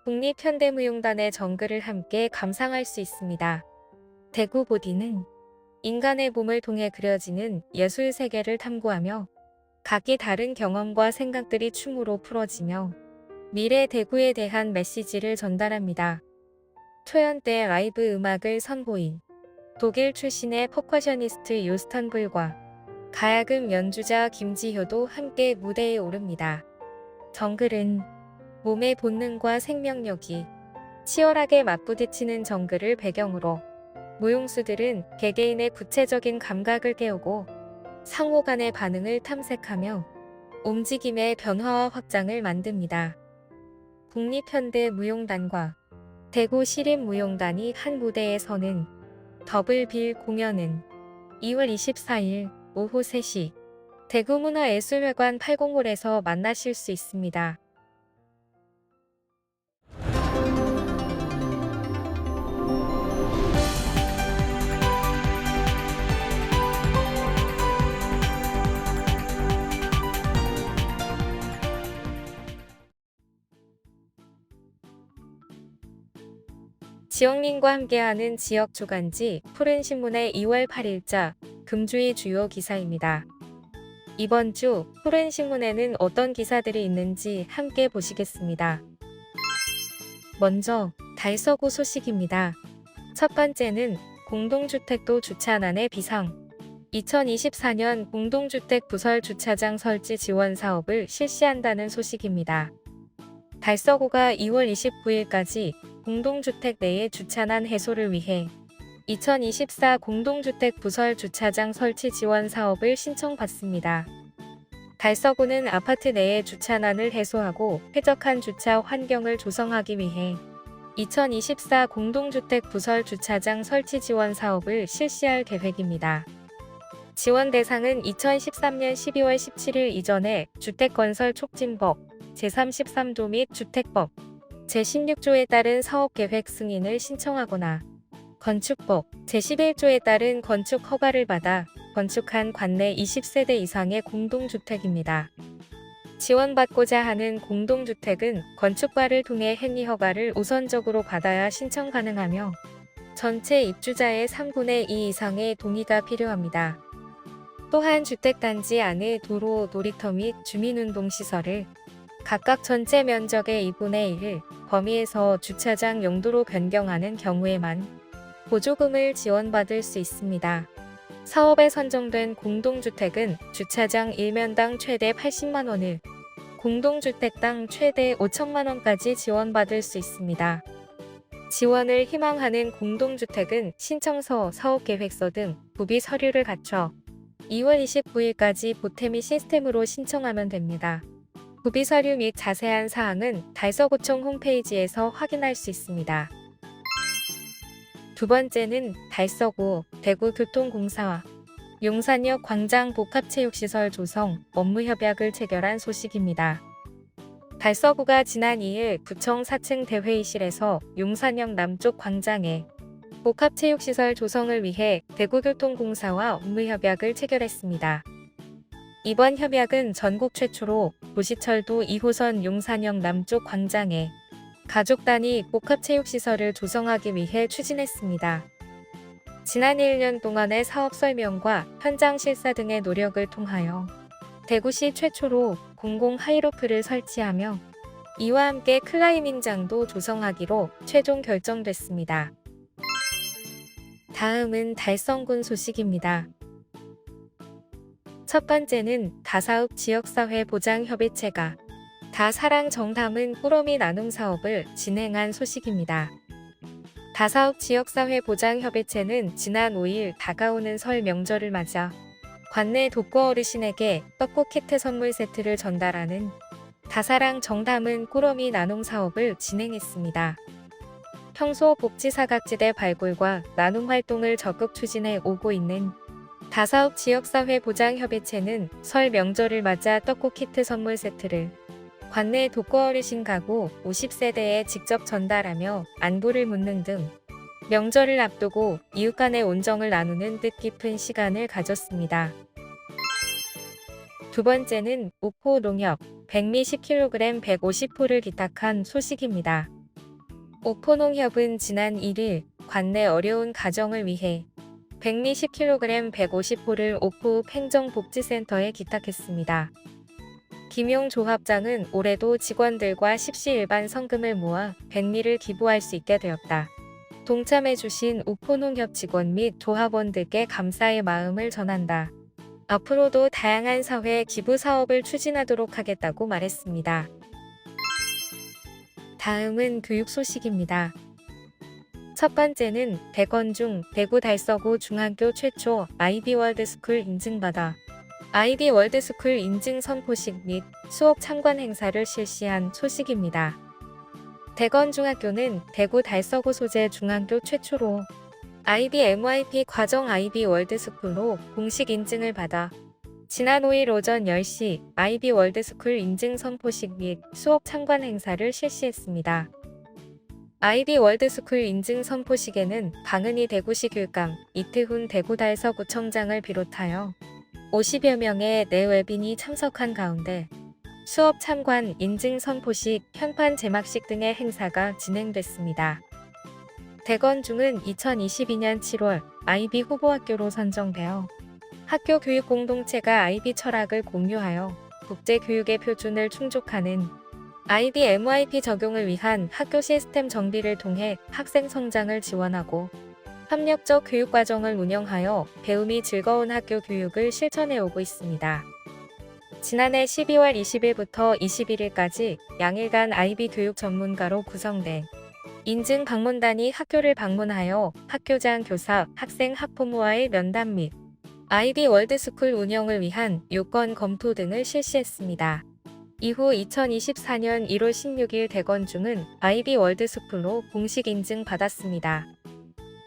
국립현대무용단의 정글을 함께 감상할 수 있습니다. 대구 보디는 인간의 몸을 통해 그려지는 예술 세계를 탐구하며 각기 다른 경험과 생각들이 춤으로 풀어지며 미래 대구에 대한 메시지를 전달합니다. 초연 때 라이브 음악을 선보인 독일 출신의 퍼커셔니스트 요스턴불과 가야금 연주자 김지효도 함께 무대에 오릅니다. 정글은 몸의 본능과 생명력이 치열하게 맞부딪히는 정글을 배경으로 무용수들은 개개인의 구체적인 감각을 깨우고 상호 간의 반응을 탐색하며 움직임의 변화와 확장을 만듭니다. 국립현대무용단과 대구시립무용단이 한 무대에 서는 더블빌 공연은 2월 24일 오후 3시 대구문화예술회관 8공홀에서 만나실 수 있습니다. 지영님과 함께하는 지역 주간지 푸른신문의 2월 8일자 금주의 주요 기사입니다. 이번 주 푸른신문에는 어떤 기사들이 있는지 함께 보시겠습니다. 먼저 달서구 소식입니다. 첫 번째는 공동주택도 주차난의 비상. 2024년 공동주택 부설 주차장 설치 지원 사업을 실시한다는 소식입니다. 달서구가 2월 29일까지 공동주택 내의 주차난 해소를 위해 2024 공동주택 부설 주차장 설치 지원 사업을 신청받습니다. 달서구는 아파트 내의 주차난을 해소하고 쾌적한 주차 환경을 조성하기 위해 2024 공동주택 부설 주차장 설치 지원 사업을 실시할 계획입니다. 지원 대상은 2013년 12월 17일 이전에 주택건설 촉진법 제33조 및 주택법 제16조에 따른 사업계획 승인을 신청하거나 건축법 제11조에 따른 건축 허가를 받아 건축한 관내 20세대 이상의 공동주택입니다. 지원받고자 하는 공동주택은 건축과를 통해 행위 허가를 우선적으로 받아야 신청 가능하며 전체 입주자의 3분의 2 이상의 동의가 필요합니다. 또한 주택단지 안의 도로, 놀이터 및 주민운동시설을 각각 전체 면적의 2분의 1 범위에서 주차장 용도로 변경하는 경우에만 보조금을 지원받을 수 있습니다. 사업에 선정된 공동주택은 주차장 1면당 최대 80만원을, 공동주택당 최대 5천만원까지 지원받을 수 있습니다. 지원을 희망하는 공동주택은 신청서, 사업계획서 등 구비 서류를 갖춰 2월 29일까지 보태미 시스템으로 신청하면 됩니다. 구비 서류 및 자세한 사항은 달서구청 홈페이지에서 확인할 수 있습니다. 두 번째는 달서구 대구교통공사와 용산역 광장 복합체육시설 조성 업무 협약을 체결한 소식입니다. 달서구가 지난 2일 구청 4층 대회의실에서 용산역 남쪽 광장에 복합체육시설 조성을 위해 대구교통공사와 업무 협약을 체결했습니다. 이번 협약은 전국 최초로 도시철도 2호선 용산역 남쪽 광장에 가족 단위 복합체육시설을 조성하기 위해 추진했습니다. 지난 1년 동안의 사업 설명과 현장 실사 등의 노력을 통하여 대구시 최초로 공공 하이로프를 설치하며 이와 함께 클라이밍장도 조성하기로 최종 결정됐습니다. 다음은 달성군 소식입니다. 첫 번째는 다사읍 지역사회 보장협의체가 다사랑 정담은 꾸러미 나눔 사업을 진행한 소식입니다. 다사읍 지역사회 보장협의체는 지난 5일 다가오는 설 명절을 맞아 관내 독거 어르신에게 떡국 키트 선물 세트를 전달하는 다사랑 정담은 꾸러미 나눔 사업을 진행했습니다. 평소 복지사각지대 발굴과 나눔 활동을 적극 추진해 오고 있는 다사읍 지역사회 보장협의체는 설 명절을 맞아 떡국 키트 선물 세트를 관내 독거 어르신 가구 50세대에 직접 전달하며 안부를 묻는 등 명절을 앞두고 이웃 간의 온정을 나누는 뜻깊은 시간을 가졌습니다. 두 번째는 옥포 농협 백미 10kg 150호를 기탁한 소식입니다. 옥포 농협은 지난 1일 관내 어려운 가정을 위해 백미 10kg 150호를 옥포 행정복지센터에 기탁했습니다. 김용 조합장은 올해도 직원들과 십시일반 성금을 모아 백미를 기부할 수 있게 되었다. 동참해주신 옥포농협 직원 및 조합원들께 감사의 마음을 전한다. 앞으로도 다양한 사회 기부 사업을 추진하도록 하겠다고 말했습니다. 다음은 교육 소식입니다. 첫 번째는 백원중 대구 달서구 중학교 최초 IB 월드스쿨 인증받아 IB 월드스쿨 인증 선포식 및 수업 참관 행사를 실시한 소식입니다. 대건중학교는 대구 달서구 소재 중학교 최초로 IB MYP 과정 IB 월드스쿨로 공식 인증을 받아 지난 5일 오전 10시 IB 월드스쿨 인증 선포식 및 수업 참관 행사를 실시했습니다. IB 월드스쿨 인증 선포식에는 방은희 대구시 교육감, 이태훈 대구 달서구청장을 비롯하여 50여 명의 내외빈이 참석한 가운데 수업 참관, 인증 선포식, 현판 제막식 등의 행사가 진행됐습니다. 대건중은 2022년 7월 IB 후보학교로 선정되어 학교 교육 공동체가 IB 철학을 공유하여 국제교육의 표준을 충족하는 IB MYP 적용을 위한 학교 시스템 정비를 통해 학생 성장을 지원하고 협력적 교육과정을 운영하여 배움이 즐거운 학교 교육을 실천해 오고 있습니다. 지난해 12월 20일부터 21일까지 양일간 IB 교육 전문가로 구성된 인증 방문단이 학교를 방문하여 학교장, 교사, 학생, 학부모와의 면담 및 IB 월드스쿨 운영을 위한 요건 검토 등을 실시했습니다. 이후 2024년 1월 16일 대건중은 IB 월드스쿨로 공식 인증 받았습니다.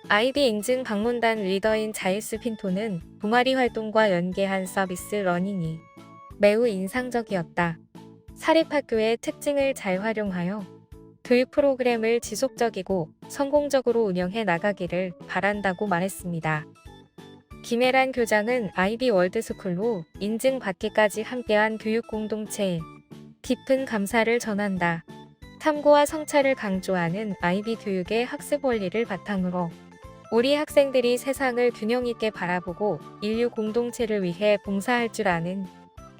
IB 인증 방문단 리더인 자일스 핀토는 동아리 활동과 연계한 서비스 러닝이 매우 인상적이었다. 사립학교의 특징을 잘 활용하여 교육 프로그램을 지속적이고 성공적으로 운영해 나가기를 바란다고 말했습니다. 김혜란 교장은 IB 월드스쿨로 인증받기까지 함께한 교육 공동체에 깊은 감사를 전한다. 탐구와 성찰을 강조하는 IB 교육의 학습 원리를 바탕으로 우리 학생들이 세상을 균형 있게 바라보고 인류 공동체를 위해 봉사할 줄 아는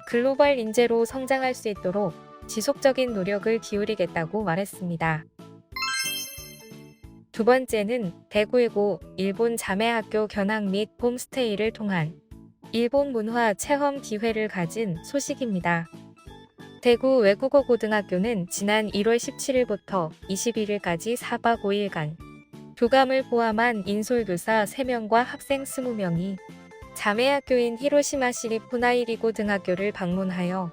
글로벌 인재로 성장할 수 있도록 지속적인 노력을 기울이겠다고 말했습니다. 두 번째는 대구외고 일본 자매학교 견학 및 홈스테이를 통한 일본 문화 체험 기회를 가진 소식입니다. 대구 외국어 고등학교는 지난 1월 17일부터 21일까지 4박 5일간 교감을 포함한 인솔교사 3명과 학생 20명이 자매학교인 히로시마 시립 호나이리 고등학교를 방문하여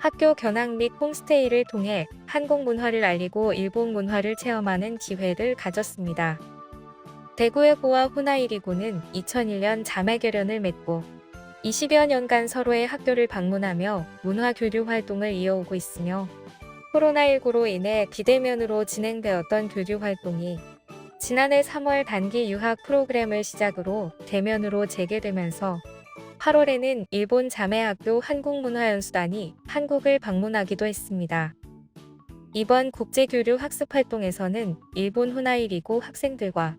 학교 견학 및 홈스테이를 통해 한국 문화를 알리고 일본 문화를 체험하는 기회를 가졌습니다. 대구외고와 호나이리고는 2001년 자매결연을 맺고 20여 년간 서로의 학교를 방문하며 문화교류 활동을 이어오고 있으며 코로나19로 인해 비대면으로 진행되었던 교류 활동이 지난해 3월 단기 유학 프로그램을 시작으로 대면으로 재개되면서 8월에는 일본 자매학교 한국문화연수단이 한국을 방문하기도 했습니다. 이번 국제교류 학습활동에서는 일본 호나이리고 학생들과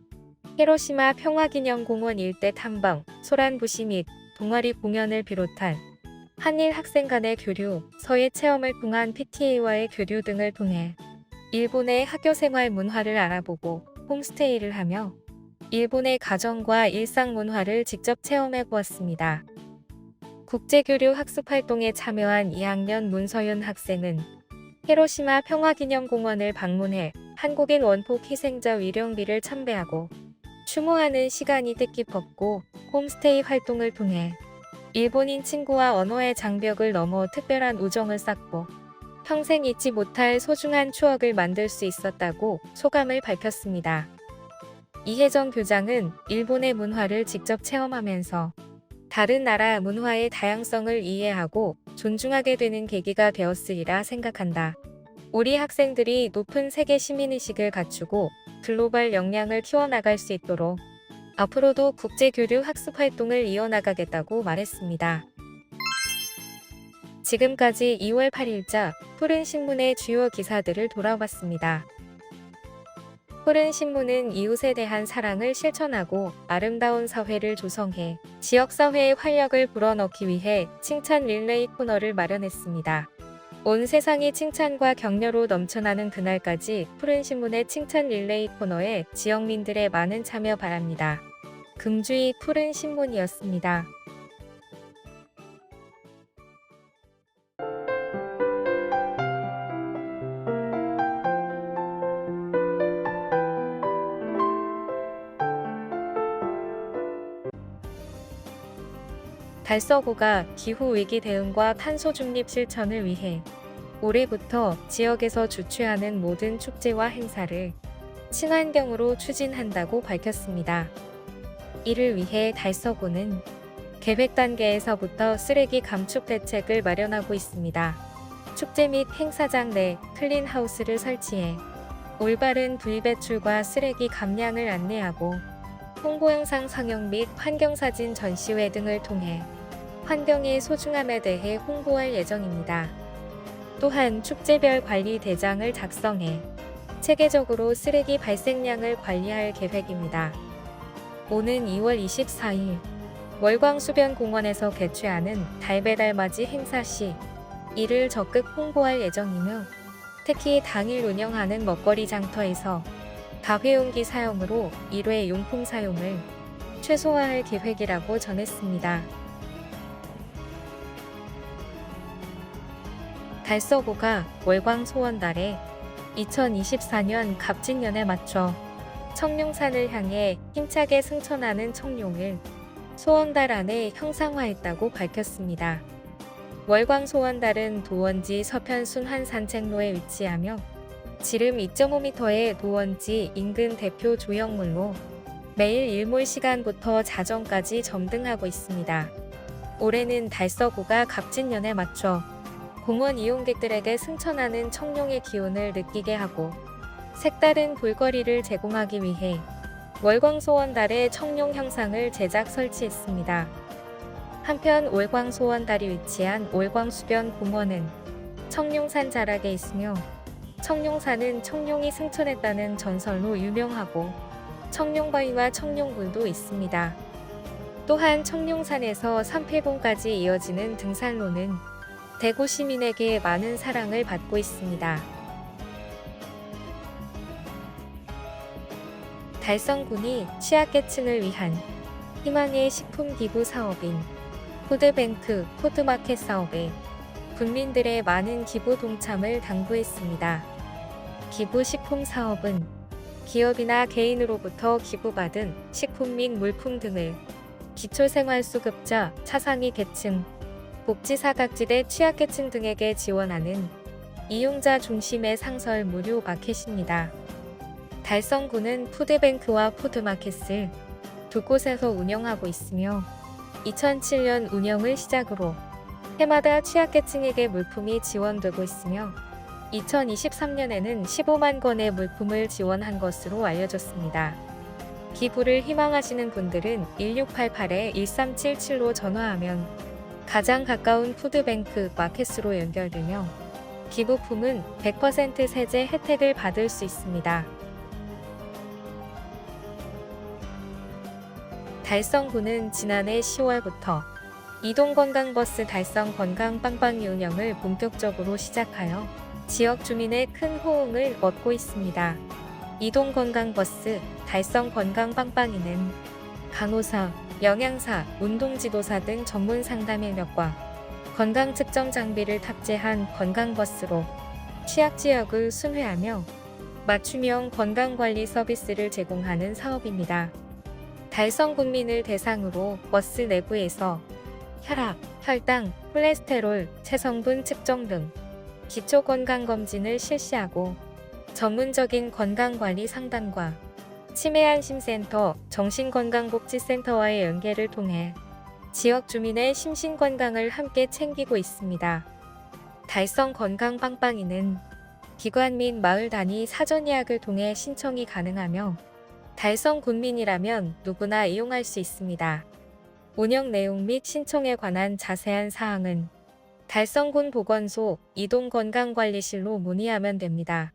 히로시마 평화기념공원 일대 탐방, 소란부시 및 동아리 공연을 비롯한 한일 학생 간의 교류, 서예 체험을 통한 PTA와의 교류 등을 통해 일본의 학교생활 문화를 알아보고 홈스테이를 하며 일본의 가정과 일상 문화를 직접 체험해 보았습니다. 국제교류 학습활동에 참여한 2학년 문서윤 학생은 히로시마 평화기념공원을 방문해 한국인 원폭 희생자 위령비를 참배하고 추모하는 시간이 뜻깊었고 홈스테이 활동을 통해 일본인 친구와 언어의 장벽을 넘어 특별한 우정을 쌓고 평생 잊지 못할 소중한 추억을 만들 수 있었다고 소감을 밝혔습니다. 이혜정 교장은 일본의 문화를 직접 체험하면서 다른 나라 문화의 다양성을 이해하고 존중하게 되는 계기가 되었으리라 생각한다. 우리 학생들이 높은 세계 시민의식을 갖추고 글로벌 역량을 키워나갈 수 있도록 앞으로도 국제교류 학습 활동을 이어나가겠다고 말했습니다. 지금까지 2월 8일자 푸른신문의 주요 기사들을 돌아봤습니다. 푸른신문은 이웃에 대한 사랑을 실천하고 아름다운 사회를 조성해 지역사회의 활력을 불어넣기 위해 칭찬 릴레이 코너를 마련했습니다. 온 세상이 칭찬과 격려로 넘쳐나는 그날까지 푸른신문의 칭찬 릴레이 코너에 지역민들의 많은 참여 바랍니다. 금주의 푸른신문이었습니다. 달서구가 기후위기 대응과 탄소 중립 실천을 위해 올해부터 지역에서 주최하는 모든 축제와 행사를 친환경으로 추진한다고 밝혔습니다. 이를 위해 달서구는 계획 단계에서부터 쓰레기 감축 대책을 마련하고 있습니다. 축제 및 행사장 내 클린하우스를 설치해 올바른 분리배출과 쓰레기 감량을 안내하고 홍보 영상 상영 및 환경사진 전시회 등을 통해 환경의 소중함에 대해 홍보할 예정입니다. 또한 축제별 관리 대장을 작성해 체계적으로 쓰레기 발생량을 관리할 계획입니다. 오는 2월 24일 월광수변공원에서 개최하는 달배달맞이 행사 시 이를 적극 홍보할 예정이며 특히 당일 운영하는 먹거리 장터에서 다회용기 사용으로 일회 용품 사용을 최소화할 계획이라고 전했습니다. 달서구가 월광소원달에 2024년 갑진년에 맞춰 청룡산을 향해 힘차게 승천하는 청룡을 소원달 안에 형상화했다고 밝혔습니다. 월광소원달은 도원지 서편 순환 산책로에 위치하며 지름 2.5m의 도원지 인근 대표 조형물로 매일 일몰 시간부터 자정까지 점등하고 있습니다. 올해는 달서구가 갑진년에 맞춰 공원 이용객들에게 승천하는 청룡의 기운을 느끼게 하고 색다른 볼거리를 제공하기 위해 월광소원달에 청룡 형상을 제작 설치했습니다. 한편 월광소원달이 위치한 월광수변 공원은 청룡산 자락에 있으며 청룡산은 청룡이 승천했다는 전설로 유명하고 청룡바위와 청룡굴도 있습니다. 또한 청룡산에서 삼패봉까지 이어지는 등산로는 대구 시민에게 많은 사랑을 받고 있습니다. 달성군이 취약계층을 위한 희망의 식품 기부 사업인 푸드뱅크 푸드마켓 사업에 국민들의 많은 기부 동참을 당부했습니다. 기부식품 사업은 기업이나 개인으로부터 기부받은 식품 및 물품 등을 기초생활수급자, 차상위 계층, 복지사각지대 취약계층 등에게 지원하는 이용자 중심의 상설 무료 마켓입니다. 달성구는 푸드뱅크와 푸드마켓을 두 곳에서 운영하고 있으며 2007년 운영을 시작으로 해마다 취약계층에게 물품이 지원되고 있으며 2023년에는 15만 건의 물품을 지원한 것으로 알려졌습니다. 기부를 희망하시는 분들은 1688-1377로 전화하면 가장 가까운 푸드뱅크 마켓으로 연결되며 기부품은 100% 세제 혜택을 받을 수 있습니다. 달성구는 지난해 10월부터 이동건강버스 달성 건강빵빵이 운영을 본격적으로 시작하여 지역 주민의 큰 호응을 얻고 있습니다. 이동건강버스 달성 건강빵빵이는 간호사, 영양사, 운동지도사 등 전문 상담 인력과 건강 측정 장비를 탑재한 건강버스로 취약지역을 순회하며 맞춤형 건강관리 서비스를 제공하는 사업입니다. 달성 국민을 대상으로 버스 내부에서 혈압, 혈당, 콜레스테롤, 체성분 측정 등 기초건강검진을 실시하고 전문적인 건강관리 상담과 치매안심센터, 정신건강복지센터와의 연계를 통해 지역 주민의 심신건강을 함께 챙기고 있습니다. 달성 건강빵빵이는 기관 및 마을 단위 사전 예약을 통해 신청이 가능하며 달성 군민이라면 누구나 이용할 수 있습니다. 운영 내용 및 신청에 관한 자세한 사항은 달성군 보건소 이동건강관리실로 문의하면 됩니다.